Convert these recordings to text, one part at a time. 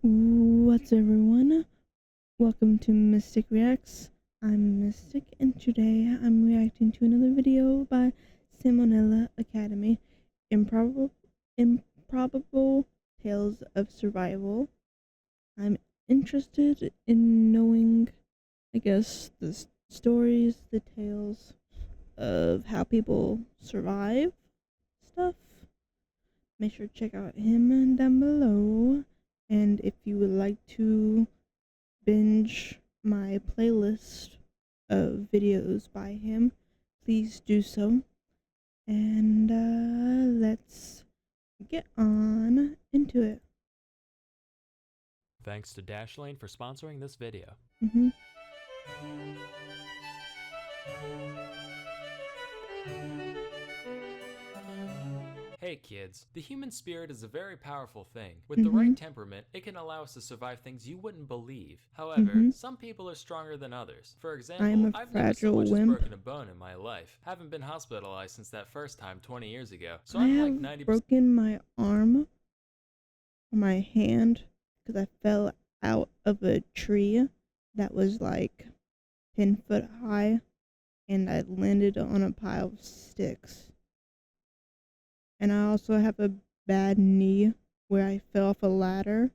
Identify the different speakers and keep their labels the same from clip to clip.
Speaker 1: What's everyone? Welcome to Mistic Reacts. I'm Mistic, and today I'm reacting to another video by Salmonella Academy, Improbable Tales of Survival. I'm interested in knowing, the stories, the tales of how people survive stuff. Make sure to check out him down below. And if you would like to binge my playlist of videos by him, please do so. And let's get on into it.
Speaker 2: Thanks to Dashlane for sponsoring this video. Hey kids, the human spirit is a very powerful thing. With the right temperament, it can allow us to survive things you wouldn't believe. However, some people are stronger than others. For example, I've never so much as broken a bone in my life. Haven't been hospitalized since that first time 20 years ago. So I'm like 90%.
Speaker 1: Broken my arm or my hand because I fell out of a tree that was like 10 foot high and I landed on a pile of sticks. And I also have a bad knee where I fell off a ladder.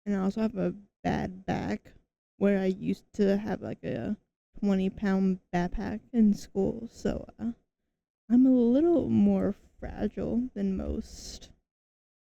Speaker 1: And I also have a bad back where I used to have like a 20-pound backpack in school. So I'm a little more fragile than most.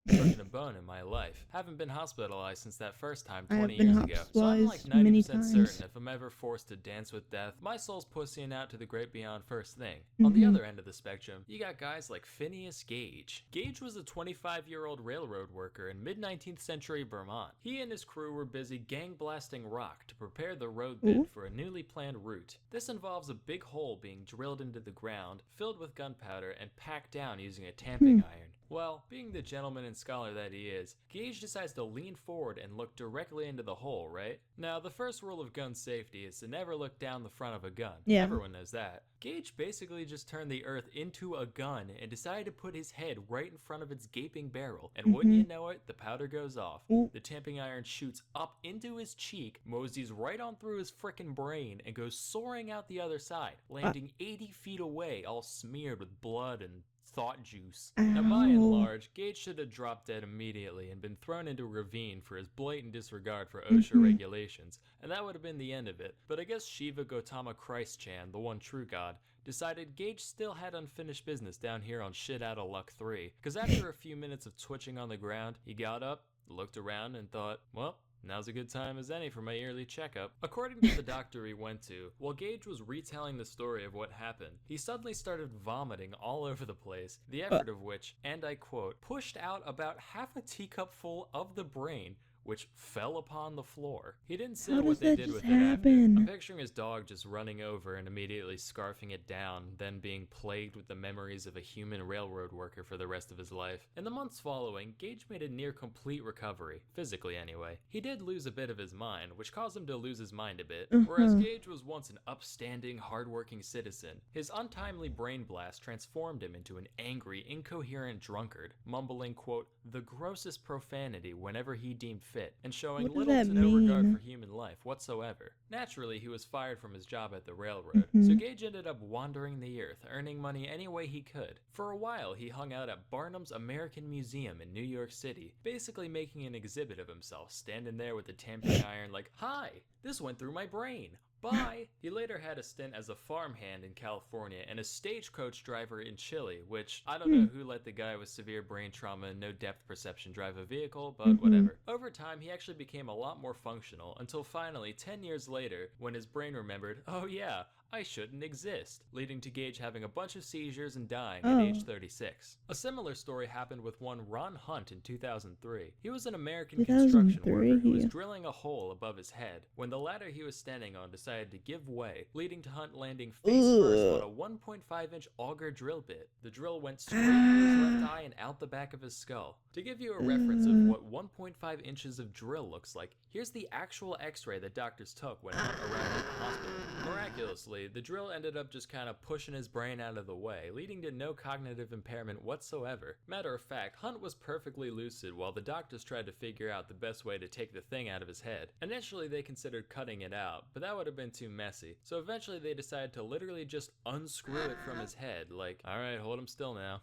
Speaker 2: Broken a bone in my life. Haven't been hospitalized since that first time 20 years ago. So I'm like 90% certain if I'm ever forced to dance with death, my soul's pussying out to the great beyond first thing. On the other end of the spectrum, you got guys like Phineas Gage. Gage was a 25-year-old railroad worker in mid-19th century Vermont. He and his crew were busy gang blasting rock to prepare the road bed for a newly planned route. This involves a big hole being drilled into the ground, filled with gunpowder, and packed down using a tamping iron. Well, being the gentleman and scholar that he is, Gage decides to lean forward and look directly into the hole, right? Now, the first rule of gun safety is to never look down the front of a gun. Yeah. Everyone knows that. Gage basically just turned the earth into a gun and decided to put his head right in front of its gaping barrel. And wouldn't you know it, the powder goes off. The tamping iron shoots up into his cheek, moseys right on through his frickin' brain, and goes soaring out the other side, landing 80 feet away, all smeared with blood and thought juice. Now, by and large, Gage should have dropped dead immediately and been thrown into a ravine for his blatant disregard for OSHA regulations, and that would have been the end of it. But I guess Shiva Gautama Christ-chan, the one true god, decided Gage still had unfinished business down here on Shit Outta Luck 3, because after a few minutes of twitching on the ground, he got up, looked around, and thought, well, now's a good time as any for my yearly checkup. According to the doctor he went to, while Gage was retelling the story of what happened, he suddenly started vomiting all over the place, the effort of which, and I quote, pushed out about half a teacup full of the brain, which fell upon the floor. He didn't say what they did with it after. I'm picturing his dog just running over and immediately scarfing it down, then being plagued with the memories of a human railroad worker for the rest of his life. In the months following, Gage made a near complete recovery, physically anyway. He did lose a bit of his mind, which caused him to lose his mind a bit. Whereas Gage was once an upstanding, hardworking citizen, his untimely brain blast transformed him into an angry, incoherent drunkard, mumbling, quote, the grossest profanity whenever he deemed fit, and showing little to no regard for human life whatsoever. Naturally, he was fired from his job at the railroad, so Gage ended up wandering the earth, earning money any way he could. For a while, he hung out at Barnum's American Museum in New York City, basically making an exhibit of himself, standing there with the tamping iron like, hi, this went through my brain. Bye! He later had a stint as a farmhand in California and a stagecoach driver in Chile, which, I don't know who let the guy with severe brain trauma and no depth perception drive a vehicle, but whatever. Over time, he actually became a lot more functional, until finally, 10 years later, when his brain remembered, oh yeah, I shouldn't exist, leading to Gage having a bunch of seizures and dying at age 36. A similar story happened with one Ron Hunt in 2003. He was an American construction worker who was drilling a hole above his head when the ladder he was standing on decided to give way, leading to Hunt landing face first on a 1.5-inch auger drill bit. The drill went straight through his left eye and out the back of his skull. To give you a reference of what 1.5 inches of drill looks like, here's the actual x-ray that doctors took when Hunt arrived at the hospital. Miraculously, Eventually, the drill ended up just kind of pushing his brain out of the way, leading to no cognitive impairment whatsoever. Matter of fact, Hunt was perfectly lucid while the doctors tried to figure out the best way to take the thing out of his head. Initially, they considered cutting it out, but that would have been too messy. So eventually they decided to literally just unscrew it from his head, like, alright, hold him still now.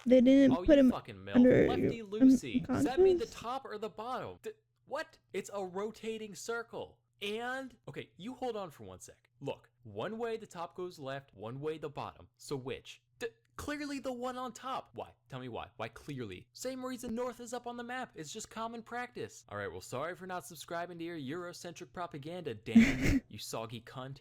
Speaker 1: They didn't put him
Speaker 2: fucking
Speaker 1: under
Speaker 2: Lefty Lucy. Does that mean the top or the bottom? What? It's a rotating circle. And, okay, you hold on for 1 sec. Look, one way the top goes left, one way the bottom. So which? Clearly the one on top. Why? Tell me why. Why clearly? Same reason north is up on the map. It's just common practice. Alright, well, sorry for not subscribing to your Eurocentric propaganda, Dan, you soggy cunt.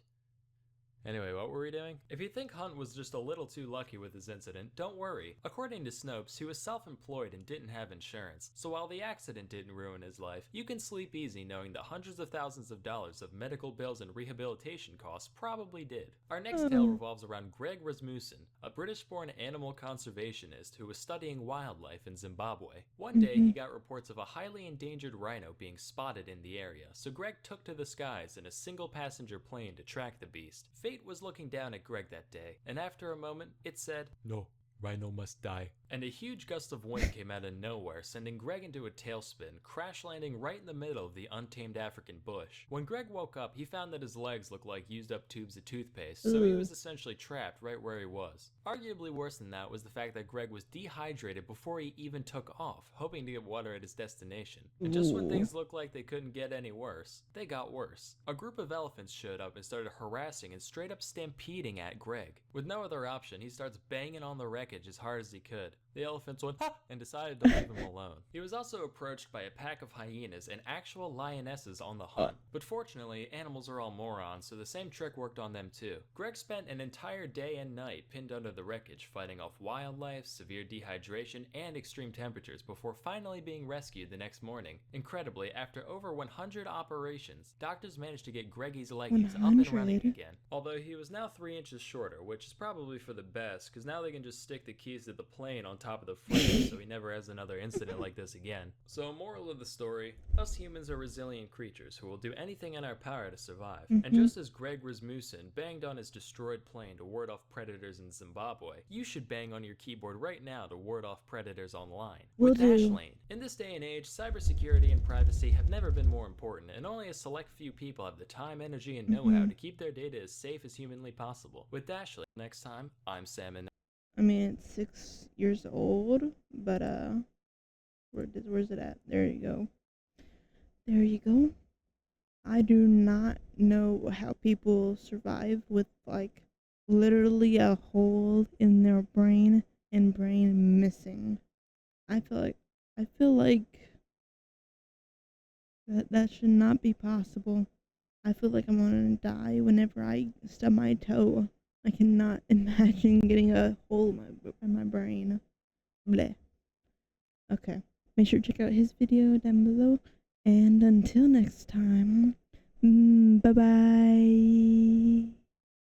Speaker 2: Anyway, what were we doing? If you think Hunt was just a little too lucky with his incident, don't worry. According to Snopes, he was self-employed and didn't have insurance, so while the accident didn't ruin his life, you can sleep easy knowing that hundreds of thousands of dollars of medical bills and rehabilitation costs probably did. Our next tale revolves around Greg Rasmussen, a British-born animal conservationist who was studying wildlife in Zimbabwe. One day, he got reports of a highly endangered rhino being spotted in the area, so Greg took to the skies in a single-passenger plane to track the beast. Fate was looking down at Greg that day, and after a moment, it said, "No, rhino must die." And a huge gust of wind came out of nowhere, sending Greg into a tailspin, crash landing right in the middle of the untamed African bush. When Greg woke up, he found that his legs looked like used up tubes of toothpaste, so he was essentially trapped right where he was. Arguably worse than that was the fact that Greg was dehydrated before he even took off, hoping to get water at his destination. And just when things looked like they couldn't get any worse, they got worse. A group of elephants showed up and started harassing and straight up stampeding at Greg. With no other option, he starts banging on the wreckage as hard as he could. The elephants went, "Ha!" and decided to leave him alone. He was also approached by a pack of hyenas and actual lionesses on the hunt. But fortunately, animals are all morons, so the same trick worked on them too. Greg spent an entire day and night pinned under the wreckage, fighting off wildlife, severe dehydration, and extreme temperatures before finally being rescued the next morning. Incredibly, after over 100 operations, doctors managed to get Greggy's leggies up and running again. Although he was now 3 inches shorter, which is probably for the best, because now they can just stick the keys to the plane on top of the frame so he never has another incident like this again. So moral of the story, us humans are resilient creatures who will do anything in our power to survive. And just as Greg Rasmussen banged on his destroyed plane to ward off predators in Zimbabwe, you should bang on your keyboard right now to ward off predators online. With Dashlane. In this day and age, cybersecurity and privacy have never been more important, and only a select few people have the time, energy, and know-how to keep their data as safe as humanly possible. With Dashlane, next time, I'm Sam and
Speaker 1: I mean, it's 6 years old, but, where's it at? There you go. There you go. I do not know how people survive with, like, literally a hole in their brain and brain missing. I feel like that should not be possible. I feel like I'm gonna die whenever I stub my toe. I cannot imagine getting a hole in my brain. Bleh. Okay. Make sure to check out his video down below. And until next time, bye-bye.